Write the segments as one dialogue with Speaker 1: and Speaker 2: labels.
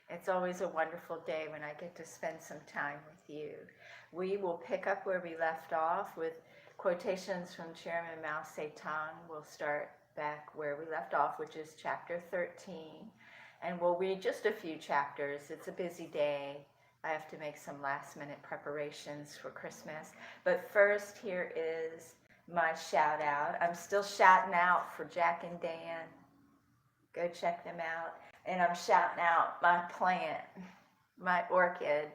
Speaker 1: It's always a wonderful day when I get to spend some time with you. We will pick up where we left off with quotations from Chairman Mao Tse-Tung. We'll start back where we left off, which is chapter 13. And we'll read just a few chapters. It's a busy day. I have to make some last minute preparations for Christmas. But first, here is my shout out. I'm still shouting out for Jack and Dan. Go check them out. And I'm shouting out my plant, my orchid.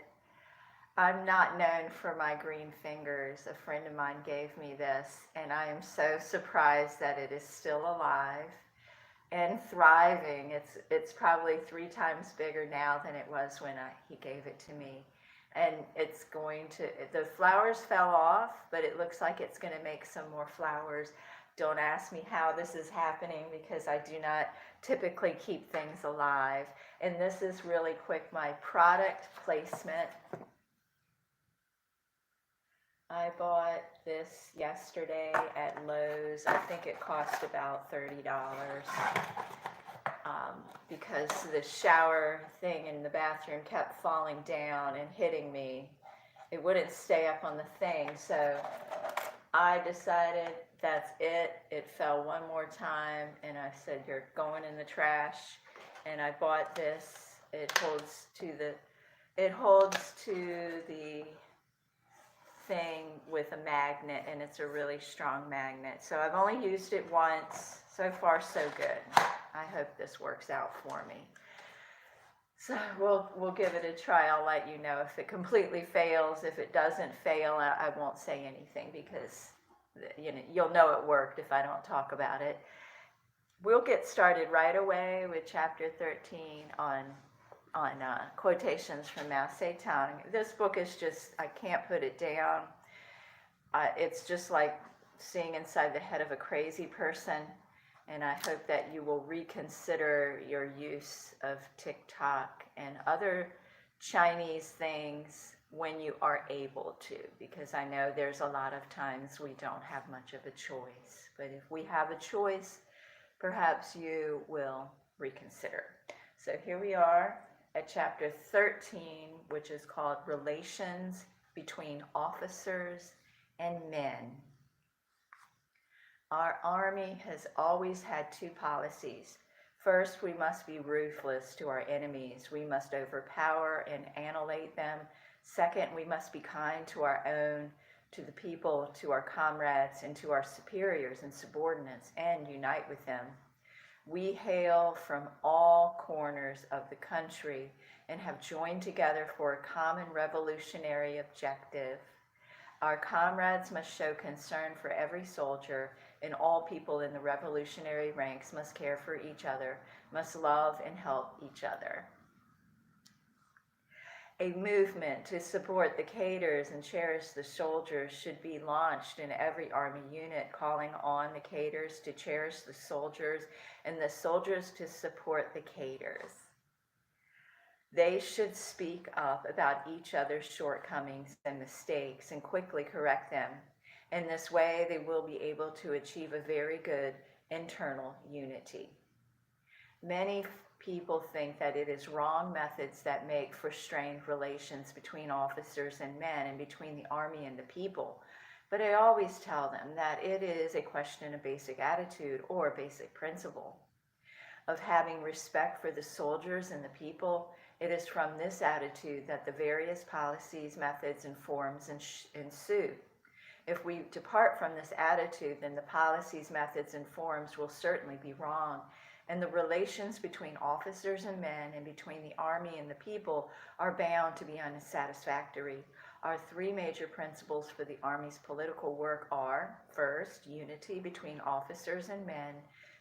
Speaker 1: I'm not known for my green fingers. A friend of mine gave me this, and I am so surprised that it is still alive and thriving. It's probably 3 times bigger now than it was when he gave it to me. And it's going to, the flowers fell off, but it looks like it's going to make some more flowers. Don't ask me how this is happening because I do not typically keep things alive. And this is really quick, my product placement. I bought this yesterday at Lowe's. I think it cost about $30 because the shower thing in the bathroom kept falling down and hitting me. It wouldn't stay up on the thing, so I decided that's it. It fell one more time, and I said, you're going in the trash. And I bought this. It holds to the thing with a magnet, and it's a really strong magnet. So I've only used it once. So far, so good. I hope this works out for me. So we'll give it a try. I'll let you know if it completely fails. If it doesn't fail, I won't say anything because you'll know it worked if I don't talk about it. We'll get started right away with chapter 13 on quotations from Mao Tse-Tung. This book is just, I can't put it down. It's just like seeing inside the head of a crazy person. And I hope that you will reconsider your use of TikTok and other Chinese things when you are able to, because I know there's a lot of times we don't have much of a choice. But if we have a choice, perhaps you will reconsider. So here we are at chapter 13, which is called Relations Between Officers and Men. Our army has always had 2 policies. First, we must be ruthless to our enemies. We must overpower and annihilate them. Second, we must be kind to our own, to the people, to our comrades, and to our superiors and subordinates, and unite with them. We hail from all corners of the country and have joined together for a common revolutionary objective. Our comrades must show concern for every soldier, and all people in the revolutionary ranks must care for each other, must love and help each other. A movement to support the cadres and cherish the soldiers should be launched in every army unit, calling on the cadres to cherish the soldiers and the soldiers to support the cadres. They should speak up about each other's shortcomings and mistakes and quickly correct them. In this way, they will be able to achieve a very good internal unity. Many people think that it is wrong methods that make for strained relations between officers and men and between the army and the people. But I always tell them that it is a question of basic attitude or basic principle of having respect for the soldiers and the people. It is from this attitude that the various policies, methods, and forms ensue. If we depart from this attitude, then the policies, methods, and forms will certainly be wrong, and the relations between officers and men and between the army and the people are bound to be unsatisfactory. Our 3 major principles for the army's political work are: first, unity between officers and men;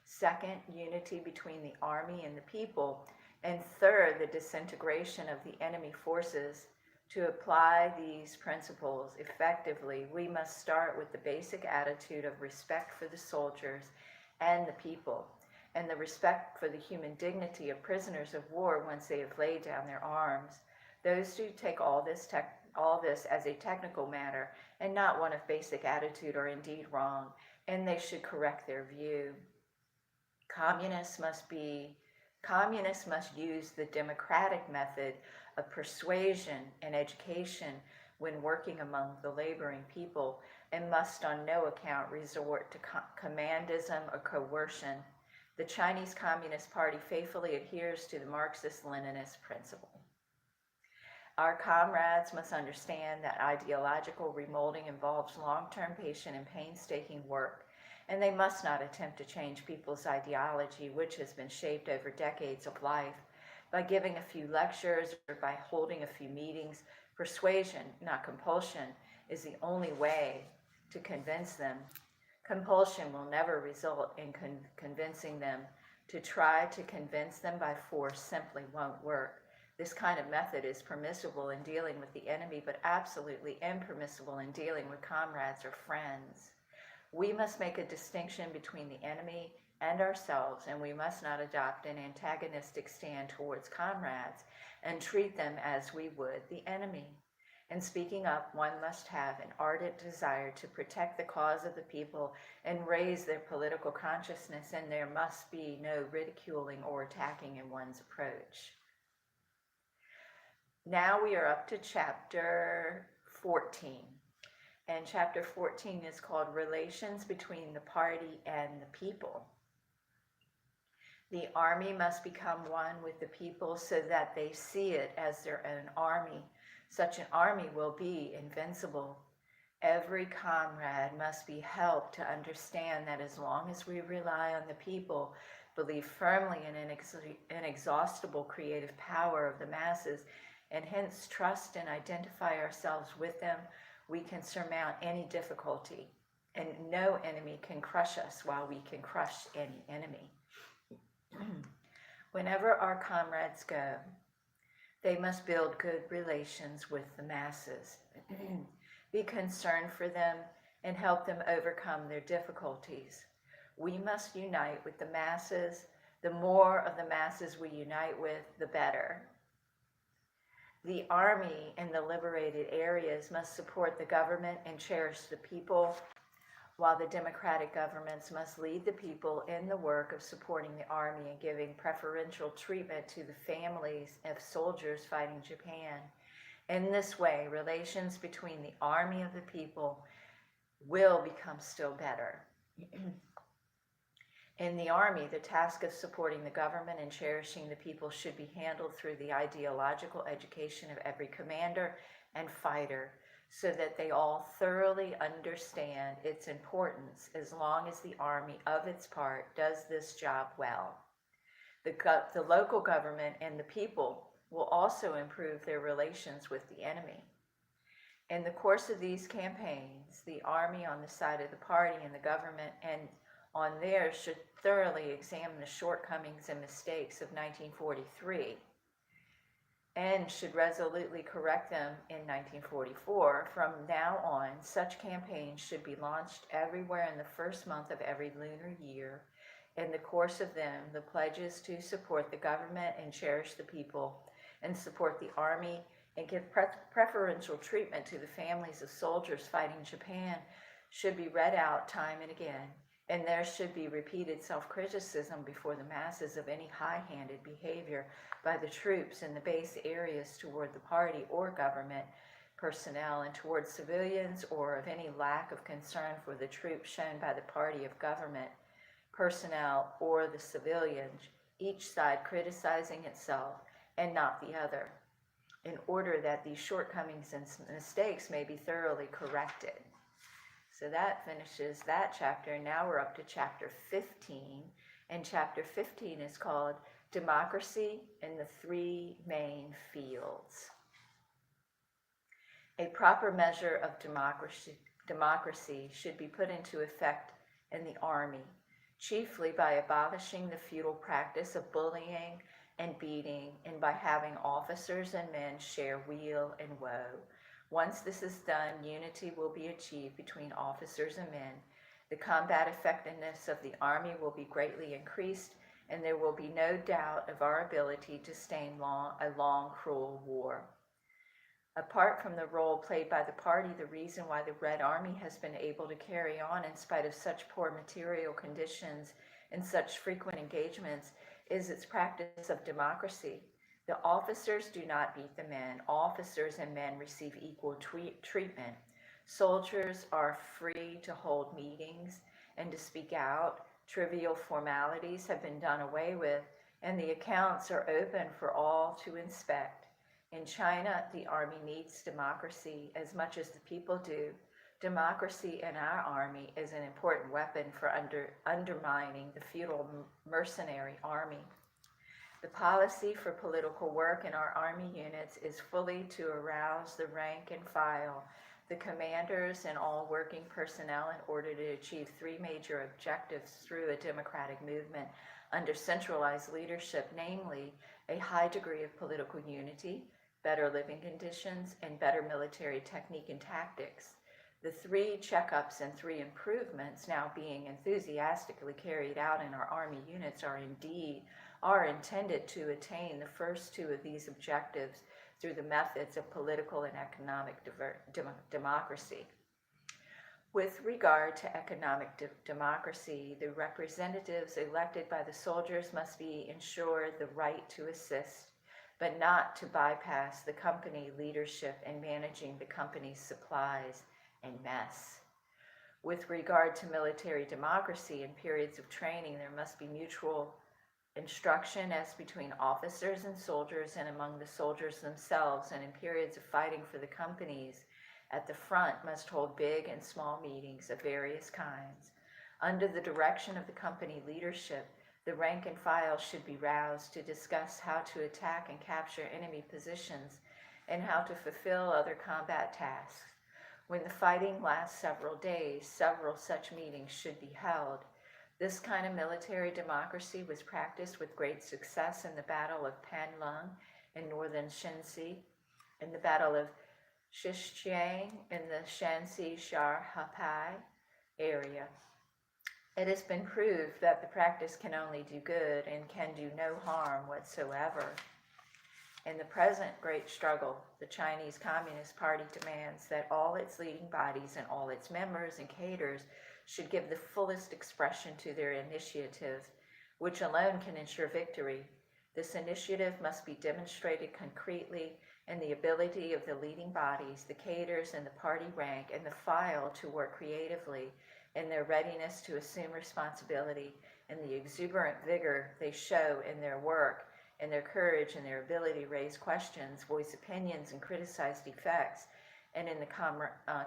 Speaker 1: second, unity between the army and the people; and third, the disintegration of the enemy forces. To apply these principles effectively, we must start with the basic attitude of respect for the soldiers and the people, and the respect for the human dignity of prisoners of war once they have laid down their arms. Those who take all this as a technical matter and not one of basic attitude are indeed wrong, and they should correct their view. Communists must be Communists must use the democratic method of persuasion and education when working among the laboring people, and must on no account resort to commandism or coercion. The Chinese Communist Party faithfully adheres to the Marxist-Leninist principle. Our comrades must understand that ideological remolding involves long-term, patient, and painstaking work, and they must not attempt to change people's ideology, which has been shaped over decades of life, by giving a few lectures or by holding a few meetings. Persuasion, not compulsion, is the only way to convince them. Compulsion will never result in convincing them. To try to convince them by force simply won't work. This kind of method is permissible in dealing with the enemy, but absolutely impermissible in dealing with comrades or friends. We must make a distinction between the enemy and ourselves, and we must not adopt an antagonistic stand towards comrades and treat them as we would the enemy. In speaking up, one must have an ardent desire to protect the cause of the people and raise their political consciousness, and there must be no ridiculing or attacking in one's approach. Now we are up to chapter 14. And chapter 14 is called Relations Between the Party and the People. The army must become one with the people so that they see it as their own army. Such an army will be invincible. Every comrade must be helped to understand that as long as we rely on the people, believe firmly in an inexhaustible creative power of the masses, and hence trust and identify ourselves with them, we can surmount any difficulty, and no enemy can crush us while we can crush any enemy. Whenever our comrades go, they must build good relations with the masses, be concerned for them, and help them overcome their difficulties. We must unite with the masses. The more of the masses we unite with, the better. The army in the liberated areas must support the government and cherish the people, while the democratic governments must lead the people in the work of supporting the army and giving preferential treatment to the families of soldiers fighting Japan. In this way, relations between the army of the people will become still better. In the army, the task of supporting the government and cherishing the people should be handled through the ideological education of every commander and fighter, so that they all thoroughly understand its importance, as long as the army of its part does this job well. The local government and the people will also improve their relations with the enemy. In the course of these campaigns, the army on the side of the party and the government and on theirs should thoroughly examine the shortcomings and mistakes of 1943 and should resolutely correct them in 1944. From now on, such campaigns should be launched everywhere in the first month of every lunar year. In the course of them, the pledges to support the government and cherish the people and support the army and give preferential treatment to the families of soldiers fighting Japan should be read out time and again, and there should be repeated self-criticism before the masses of any high-handed behavior by the troops in the base areas toward the party or government personnel and toward civilians, or of any lack of concern for the troops shown by the party of government personnel or the civilians, each side criticizing itself and not the other, in order that these shortcomings and mistakes may be thoroughly corrected. So that finishes that chapter. Now we're up to chapter 15, and chapter 15 is called Democracy in the Three Main Fields. A proper measure of democracy should be put into effect in the army, chiefly by abolishing the feudal practice of bullying and beating, and by having officers and men share weal and woe. Once this is done, unity will be achieved between officers and men. The combat effectiveness of the army will be greatly increased, and there will be no doubt of our ability to sustain a long, cruel war. Apart from the role played by the party, the reason why the Red Army has been able to carry on in spite of such poor material conditions and such frequent engagements is its practice of democracy. The officers do not beat the men. Officers and men receive equal treatment. Soldiers are free to hold meetings and to speak out. Trivial formalities have been done away with, and the accounts are open for all to inspect. In China, the army needs democracy as much as the people do. Democracy in our army is an important weapon for undermining the feudal mercenary army. The policy for political work in our army units is fully to arouse the rank and file, the commanders and all working personnel, in order to achieve three major objectives through a democratic movement under centralized leadership, namely a high degree of political unity, better living conditions, and better military technique and tactics. The three checkups and three improvements now being enthusiastically carried out in our army units are intended to attain the first two of these objectives through the methods of political and economic democracy. With regard to economic democracy, the representatives elected by the soldiers must be ensured the right to assist, but not to bypass the company leadership in managing the company's supplies and mess. With regard to military democracy, in periods of training, there must be mutual instruction as between officers and soldiers and among the soldiers themselves, and in periods of fighting for the companies at the front must hold big and small meetings of various kinds. Under the direction of the company leadership, the rank and file should be roused to discuss how to attack and capture enemy positions and how to fulfill other combat tasks. When the fighting lasts several days, several such meetings should be held. This kind of military democracy was practiced with great success in the Battle of Panlung in northern Shanxi, in the Battle of Shishiang in the Shanxi-Shanhapai area. It has been proved that the practice can only do good and can do no harm whatsoever. In the present great struggle, the Chinese Communist Party demands that all its leading bodies and all its members and cadres should give the fullest expression to their initiative, which alone can ensure victory. This initiative must be demonstrated concretely in the ability of the leading bodies, the cadres and the party rank and the file to work creatively, in their readiness to assume responsibility, in the exuberant vigor they show in their work, in their courage and their ability to raise questions, voice opinions, and criticize defects, and in the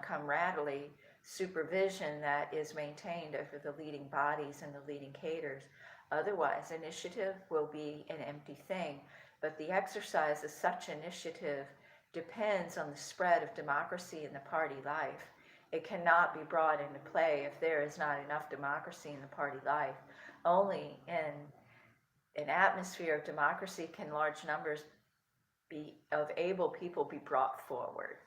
Speaker 1: camaraderie supervision that is maintained over the leading bodies and the leading cadres. Otherwise, initiative will be an empty thing, but the exercise of such initiative depends on the spread of democracy in the party life. It cannot be brought into play if there is not enough democracy in the party life. Only in an atmosphere of democracy can large numbers of able people be brought forward.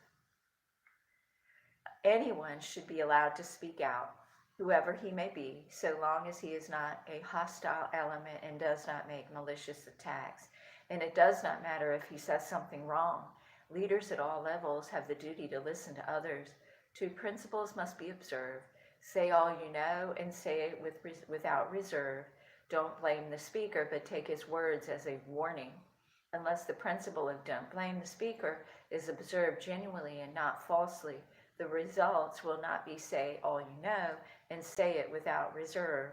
Speaker 1: Anyone should be allowed to speak out, whoever he may be, so long as he is not a hostile element and does not make malicious attacks. And it does not matter if he says something wrong. Leaders at all levels have the duty to listen to others. Two principles must be observed. Say all you know and say it without reserve. Don't blame the speaker, but take his words as a warning. Unless the principle of don't blame the speaker is observed genuinely and not falsely, the results will not be say all you know and say it without reserve.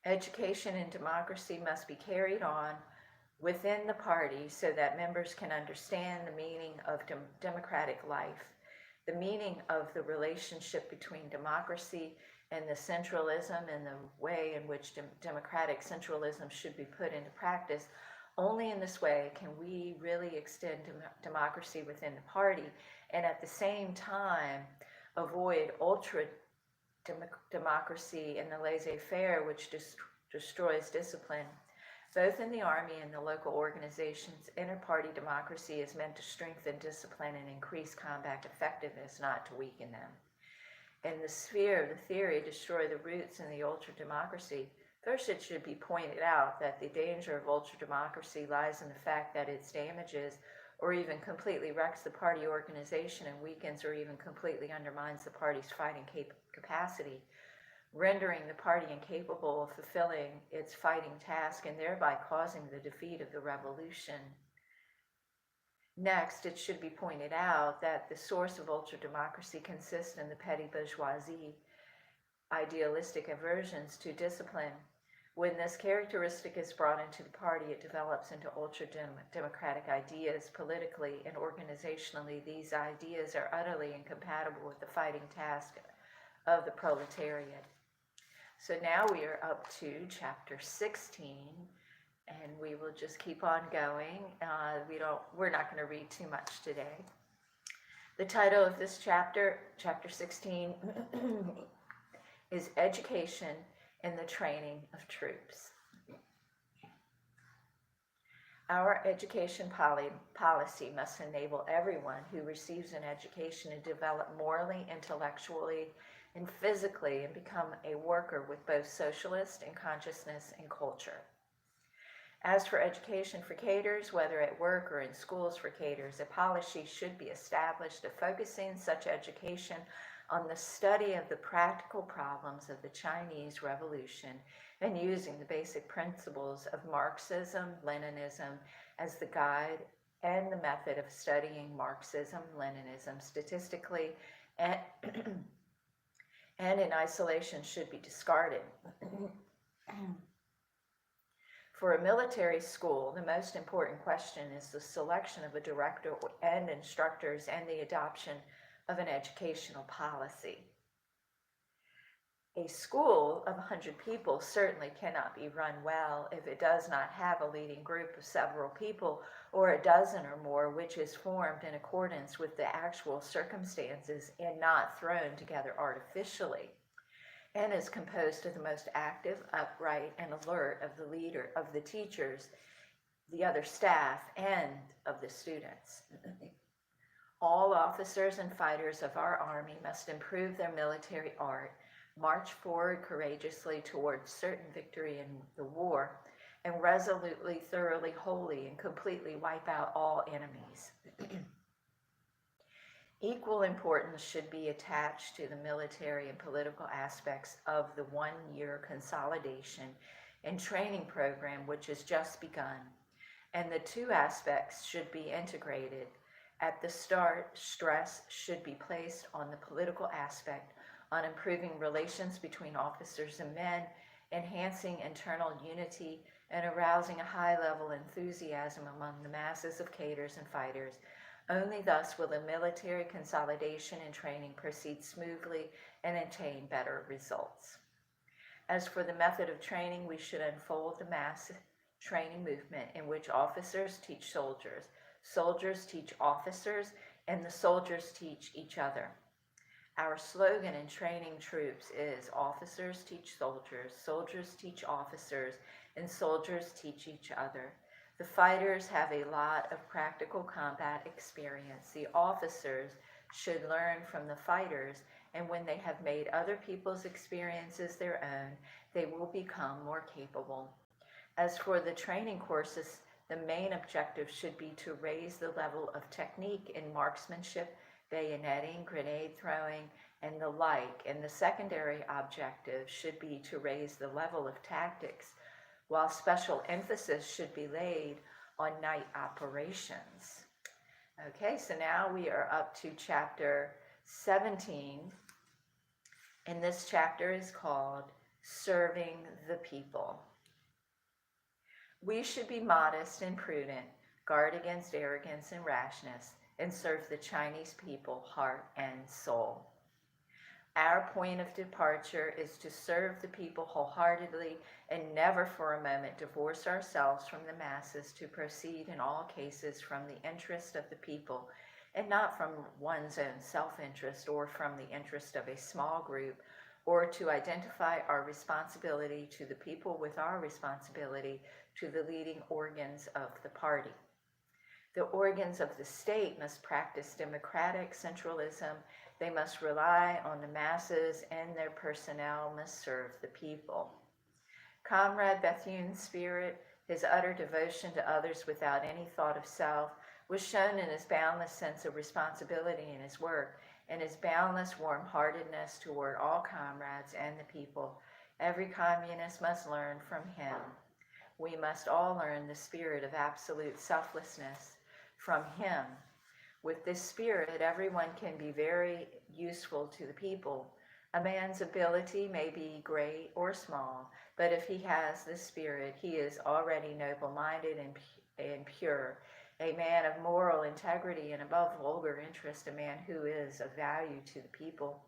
Speaker 1: Education in democracy must be carried on within the party so that members can understand the meaning of democratic life, the meaning of the relationship between democracy and the centralism and the way in which democratic centralism should be put into practice. Only in this way can we really extend democracy within the party and at the same time avoid ultra-democracy and the laissez-faire which destroys discipline. Both in the army and the local organizations, inter-party democracy is meant to strengthen discipline and increase combat effectiveness, not to weaken them. In the sphere of the theory, destroy the roots in the ultra-democracy. First, it should be pointed out that the danger of ultra-democracy lies in the fact that it damages or even completely wrecks the party organization and weakens or even completely undermines the party's fighting capacity. rendering the party incapable of fulfilling its fighting task and thereby causing the defeat of the revolution. Next, it should be pointed out that the source of ultra-democracy consists in the petty bourgeoisie idealistic aversions to discipline. When this characteristic is brought into the party, it develops into ultra-democratic ideas. Politically and organizationally, these ideas are utterly incompatible with the fighting task of the proletariat. So now we are up to chapter 16, and we will just keep on going. We're not going to read too much today. The title of this chapter, chapter 16, is Education and the Training of Troops. Our education policy must enable everyone who receives an education to develop morally, intellectually, and physically and become a worker with both socialist and consciousness and culture. As for education for cadres, whether at work or in schools for cadres, a policy should be established of focusing such education on the study of the practical problems of the Chinese Revolution and using the basic principles of Marxism, Leninism as the guide and the method of studying Marxism, Leninism statistically and, and in isolation should be discarded. For a military school, the most important question is the selection of a director and instructors and the adoption of an educational policy. A school of 100 people certainly cannot be run well if it does not have a leading group of several people or a dozen or more, which is formed in accordance with the actual circumstances and not thrown together artificially, and is composed of the most active, upright, and alert of the leader, of the teachers, the other staff, and of the students. All officers and fighters of our army must improve their military art, march forward courageously towards certain victory in the war, and resolutely, thoroughly, wholly, and completely wipe out all enemies. Equal importance should be attached to the military and political aspects of the one-year consolidation and training program which has just begun, and the two aspects should be integrated. At the start, stress should be placed on the political aspect, on improving relations between officers and men, enhancing internal unity, and arousing a high-level enthusiasm among the masses of cadres and fighters. Only thus will the military consolidation and training proceed smoothly and attain better results. As for the method of training, we should unfold the mass training movement in which officers teach soldiers, soldiers teach officers, and the soldiers teach each other. Our slogan in training troops is officers teach soldiers, soldiers teach officers, and soldiers teach each other. The fighters have a lot of practical combat experience. The officers should learn from the fighters, and when they have made other people's experiences their own, they will become more capable. As for the training courses, the main objective should be to raise the level of technique in marksmanship, bayoneting, grenade throwing, and the like, and the secondary objective should be to raise the level of tactics, while special emphasis should be laid on night operations. Okay, so now we are up to chapter 17, and this chapter is called Serving the People. We should be modest and prudent, guard against arrogance and rashness, and serve the Chinese people heart and soul. Our point of departure is to serve the people wholeheartedly and never for a moment divorce ourselves from the masses, to proceed in all cases from the interest of the people and not from one's own self-interest or from the interest of a small group, or to identify our responsibility to the people with our responsibility to the leading organs of the party. The organs of the state must practice democratic centralism. They must rely on the masses, and their personnel must serve the people. Comrade Bethune's spirit, his utter devotion to others without any thought of self, was shown in his boundless sense of responsibility in his work, and his boundless warm-heartedness toward all comrades and the people. Every communist must learn from him. We must all learn the spirit of absolute selflessness from him. With this spirit, everyone can be very useful to the people. A man's ability may be great or small, but if he has this spirit, he is already noble-minded and pure, a man of moral integrity and above vulgar interest, a man who is of value to the people.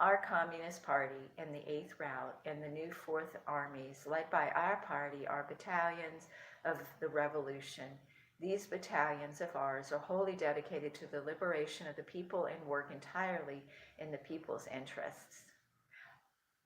Speaker 1: Our Communist Party and the 8th Route and the new 4th Armies, led by our party, are battalions of the revolution. These battalions of ours are wholly dedicated to the liberation of the people and work entirely in the people's interests.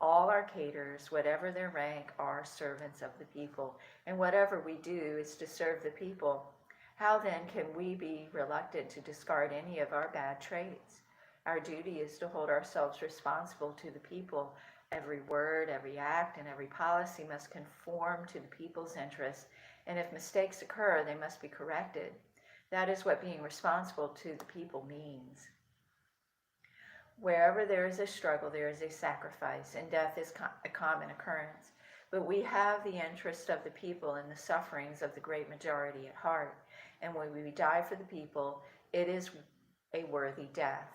Speaker 1: All our caterers, whatever their rank, are servants of the people, and whatever we do is to serve the people. How then can we be reluctant to discard any of our bad traits? Our duty is to hold ourselves responsible to the people. Every word, every act, and every policy must conform to the people's interests, and if mistakes occur, they must be corrected. That is what being responsible to the people means. Wherever there is a struggle, there is a sacrifice, and death is a common occurrence. But we have the interest of the people and the sufferings of the great majority at heart, and when we die for the people, it is a worthy death.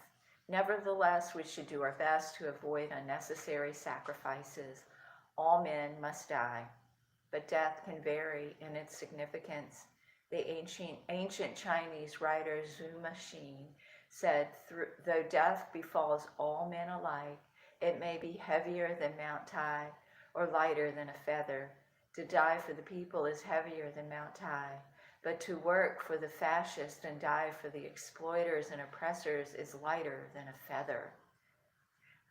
Speaker 1: Nevertheless, we should do our best to avoid unnecessary sacrifices. All men must die, but death can vary in its significance. The ancient Chinese writer Zhu Maxin said, though death befalls all men alike, it may be heavier than Mount Tai or lighter than a feather. To die for the people is heavier than Mount Tai, but to work for the fascists and die for the exploiters and oppressors is lighter than a feather.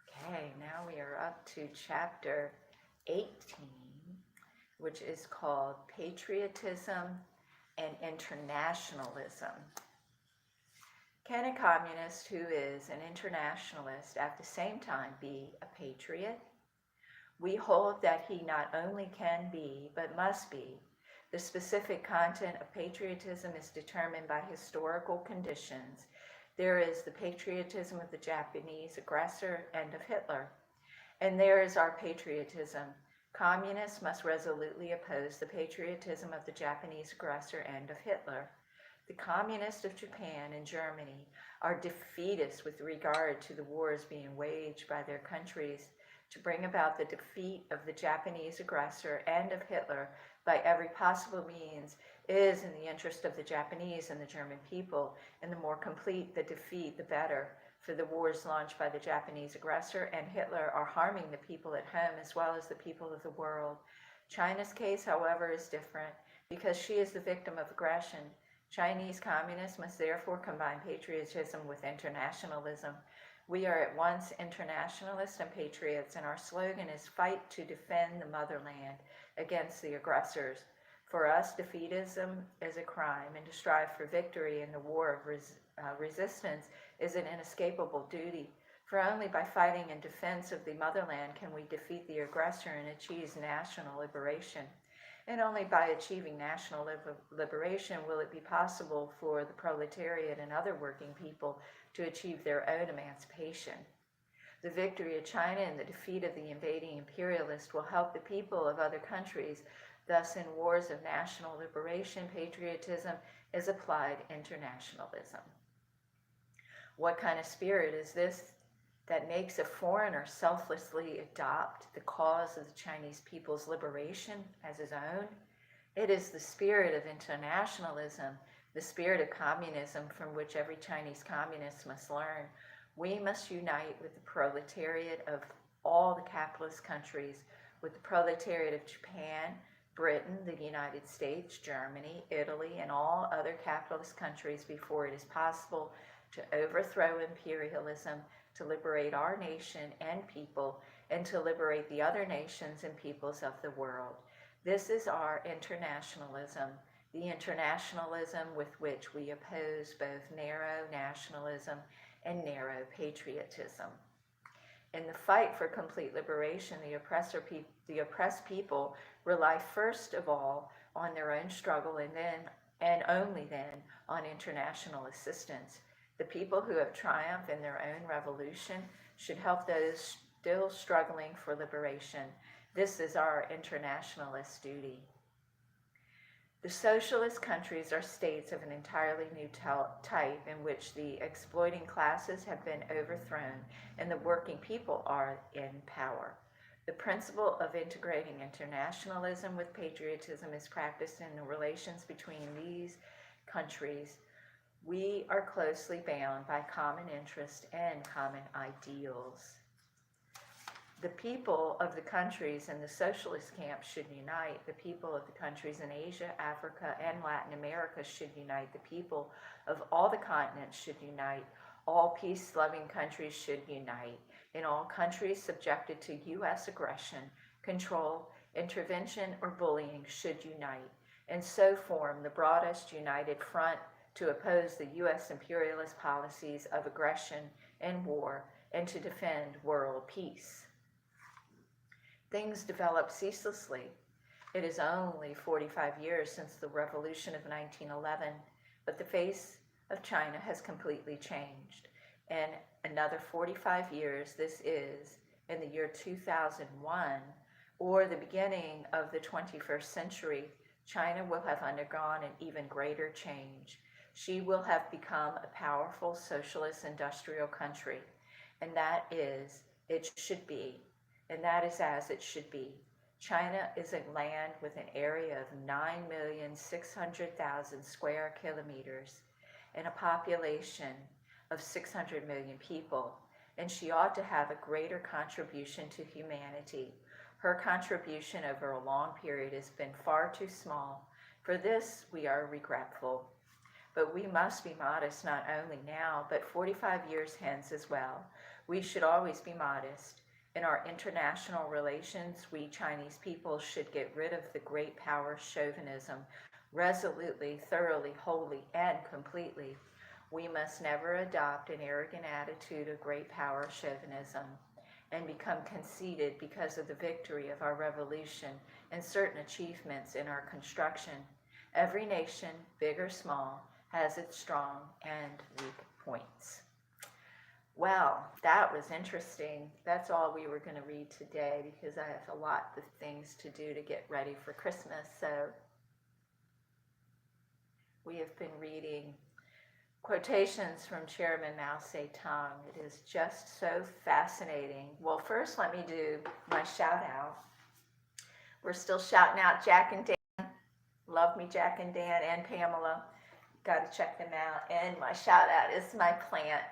Speaker 1: Okay, now we are up to chapter 18, which is called Patriotism and Internationalism. Can a communist who is an internationalist at the same time be a patriot? We hold that he not only can be, but must be. The specific content of patriotism is determined by historical conditions. There is the patriotism of the Japanese aggressor and of Hitler. And there is our patriotism. Communists must resolutely oppose the patriotism of the Japanese aggressor and of Hitler. The communists of Japan and Germany are defeatists with regard to the wars being waged by their countries. To bring about the defeat of the Japanese aggressor and of Hitler by every possible means is in the interest of the Japanese and the German people, and the more complete the defeat, the better, for the wars launched by the Japanese aggressor and Hitler are harming the people at home as well as the people of the world. China's case, however, is different because she is the victim of aggression. Chinese communists must therefore combine patriotism with internationalism. We are at once internationalists and patriots, and our slogan is fight to defend the motherland against the aggressors. For us, defeatism is a crime, and to strive for victory in the war of resistance is an inescapable duty. For only by fighting in defense of the motherland can we defeat the aggressor and achieve national liberation. And only by achieving national liberation will it be possible for the proletariat and other working people to achieve their own emancipation. The victory of China and the defeat of the invading imperialists will help the people of other countries. Thus, in wars of national liberation, patriotism is applied internationalism. What kind of spirit is this that makes a foreigner selflessly adopt the cause of the Chinese people's liberation as his own? It is the spirit of internationalism, the spirit of communism from which every Chinese communist must learn. We must unite with the proletariat of all the capitalist countries, with the proletariat of Japan, Britain, the United States, Germany, Italy, and all other capitalist countries before it is possible to overthrow imperialism, to liberate our nation and people, and to liberate the other nations and peoples of the world. This is our internationalism, the internationalism with which we oppose both narrow nationalism and narrow patriotism. In the fight for complete liberation, the oppressed people rely first of all on their own struggle and only then on international assistance. The people who have triumphed in their own revolution should help those still struggling for liberation. This is our internationalist duty. The socialist countries are states of an entirely new type in which the exploiting classes have been overthrown and the working people are in power. The principle of integrating internationalism with patriotism is practiced in the relations between these countries. We are closely bound by common interest and common ideals. The people of the countries in the socialist camp should unite. The people of the countries in Asia, Africa, and Latin America should unite. The people of all the continents should unite. All peace-loving countries should unite. In all countries subjected to U.S. aggression, control, intervention, or bullying should unite, and so form the broadest united front to oppose the U.S. imperialist policies of aggression and war, and to defend world peace. Things develop ceaselessly. It is only 45 years since the revolution of 1911, but the face of China has completely changed. And another 45 years, this is in the year 2001, or the beginning of the 21st century, China will have undergone an even greater change. She will have become a powerful socialist industrial country, and that is, it should be, and that is as it should be. China is a land with an area of 9,600,000 square kilometers and a population of 600 million people, and she ought to have a greater contribution to humanity. Her contribution over a long period has been far too small. For this, we are regretful. But we must be modest not only now, but 45 years hence as well. We should always be modest. In our international relations, we Chinese people should get rid of the great power chauvinism, resolutely, thoroughly, wholly, and completely. We must never adopt an arrogant attitude of great power chauvinism and become conceited because of the victory of our revolution and certain achievements in our construction. Every nation, big or small, has its strong and weak points. Well, that was interesting. That's all we were going to read today because I have a lot of things to do to get ready for Christmas. So we have been reading Quotations from Chairman Mao Tse-Tung. It is just so fascinating. Well, first let me do my shout out. We're still shouting out Jack and Dan. Love me, Jack and Dan, and Pamela. Got to check them out. And my shout out is my plant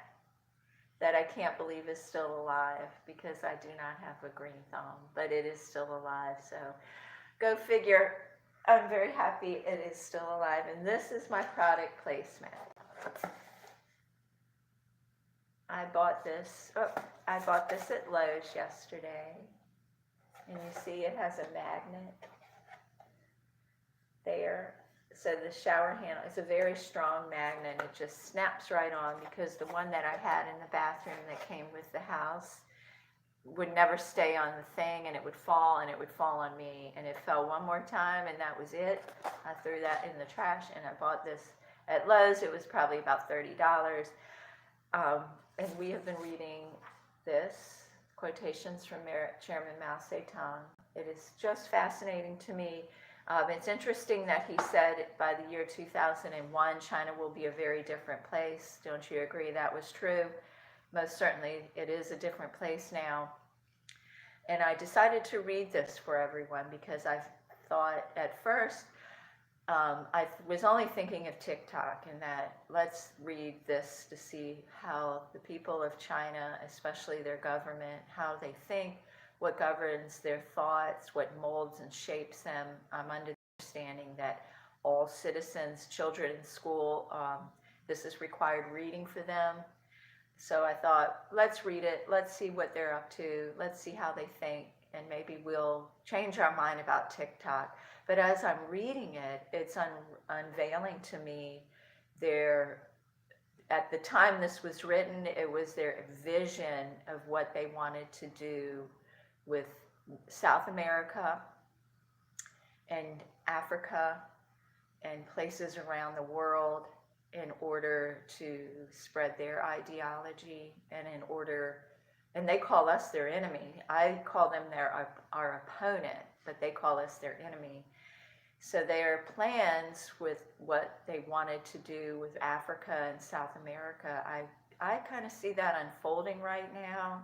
Speaker 1: that I can't believe is still alive because I do not have a green thumb, but it is still alive. So go figure. I'm very happy it is still alive. And this is my product placement. I bought this at Lowe's yesterday, and you see it has a magnet there. So the shower handle is a very strong magnet. It just snaps right on because the one that I had in the bathroom that came with the house would never stay on the thing, and it would fall, and it would fall on me, and it fell one more time, and that was it. I threw that in the trash, and I bought this at Lowe's. It was probably about $30. And we have been reading this, Quotations from Chairman Mao Tse-Tung. It is just fascinating to me. It's interesting that he said by the year 2001, China will be a very different place. Don't you agree that was true? Most certainly, it is a different place now. And I decided to read this for everyone because I thought at first, I was only thinking of TikTok and that let's read this to see how the people of China, especially their government, how they think, what governs their thoughts, what molds and shapes them. I'm under the understanding that all citizens, children in school, this is required reading for them. So I thought, let's read it, let's see what they're up to, let's see how they think, and maybe we'll change our mind about TikTok. But as I'm reading it, it's unveiling to me at the time this was written, it was their vision of what they wanted to do with South America and Africa and places around the world. in order to spread their ideology, and they call us their enemy. I call them our opponent, but they call us their enemy. So their plans with what they wanted to do with Africa and South America, I kind of see that unfolding right now.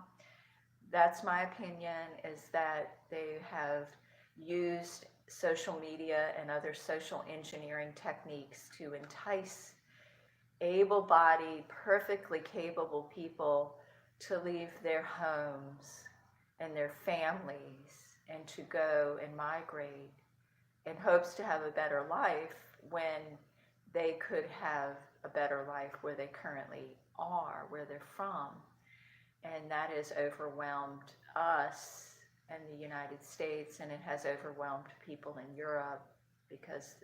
Speaker 1: That's my opinion, is that they have used social media and other social engineering techniques to entice able-bodied, perfectly capable people to leave their homes and their families and to go and migrate in hopes to have a better life when they could have a better life where they currently are, where they're from. And that has overwhelmed us in the United States, and it has overwhelmed people in Europe, because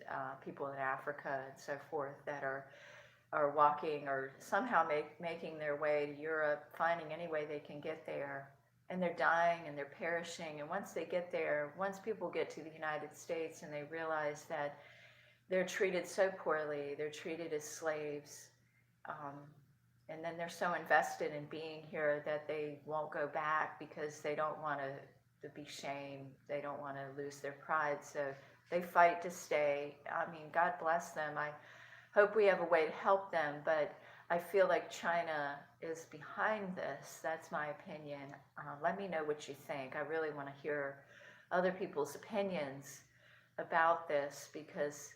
Speaker 1: people in Africa and so forth that are walking or somehow making their way to Europe, finding any way they can get there, and they're dying and they're perishing. And once they get there, once people get to the United States and they realize that they're treated so poorly, they're treated as slaves, and then they're so invested in being here that they won't go back because they don't want to be shamed, they don't want to lose their pride, so they fight to stay. I mean, God bless them. I hope we have a way to help them, but I feel like China is behind this. That's my opinion. Let me know what you think. I really want to hear other people's opinions about this, because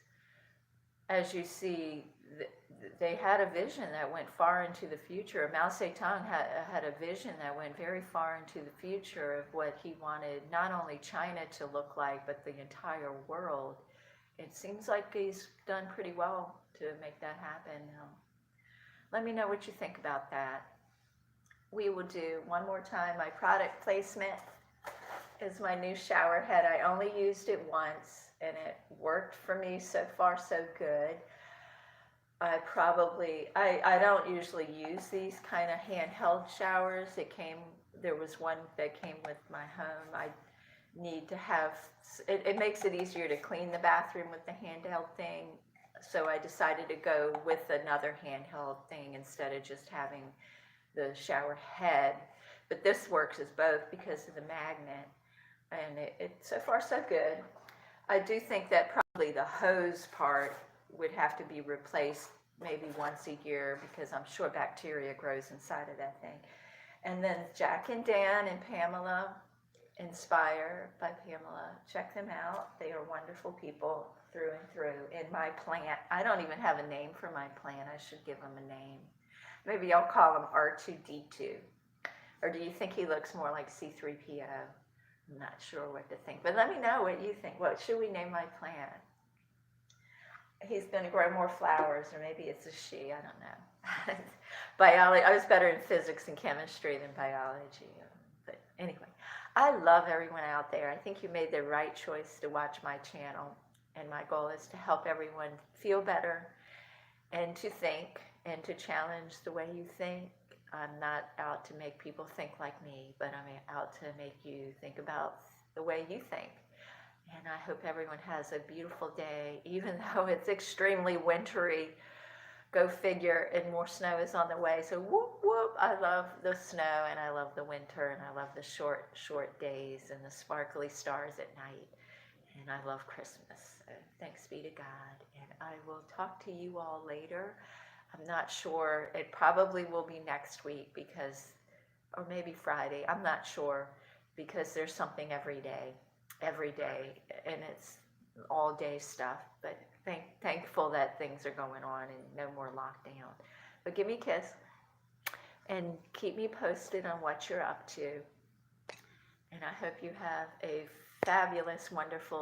Speaker 1: as you see, they had a vision that went far into the future. Mao Tse-Tung had a vision that went very far into the future of what he wanted not only China to look like, but the entire world. It seems like he's done pretty well to make that happen. Let me know what you think about that. We will do one more time. My product placement is my new shower head. I only used it once and it worked for me so far, so good. I don't usually use these kind of handheld showers. There was one that came with my home. I need to have, it makes it easier to clean the bathroom with the handheld thing. So I decided to go with another handheld thing instead of just having the shower head. But this works as both because of the magnet. And it so far so good. I do think that probably the hose part would have to be replaced maybe once a year, because I'm sure bacteria grows inside of that thing. And then Jack and Dan and Pamela, Inspire by Pamela, check them out. They are wonderful people through and through. In my plant, I don't even have a name for my plant. I should give him a name. Maybe I'll call him R2D2. Or do you think he looks more like C3PO? I'm not sure what to think, but let me know what you think. What should we name my plant? He's going to grow more flowers, or maybe it's a she, I don't know. Biology, I was better in physics and chemistry than biology. But anyway, I love everyone out there. I think you made the right choice to watch my channel, and my goal is to help everyone feel better and to think and to challenge the way you think. I'm not out to make people think like me, but I'm out to make you think about the way you think. And I hope everyone has a beautiful day, even though it's extremely wintry. Go figure, and more snow is on the way. So whoop, whoop. I love the snow, and I love the winter, and I love the short days and the sparkly stars at night. And I love Christmas. So thanks be to God. And I will talk to you all later. I'm not sure. It probably will be next week, because, or maybe Friday. I'm not sure, because there's something every day, and it's all day stuff. But thankful that things are going on and no more lockdown. But give me a kiss and keep me posted on what you're up to. And I hope you have a fabulous, wonderful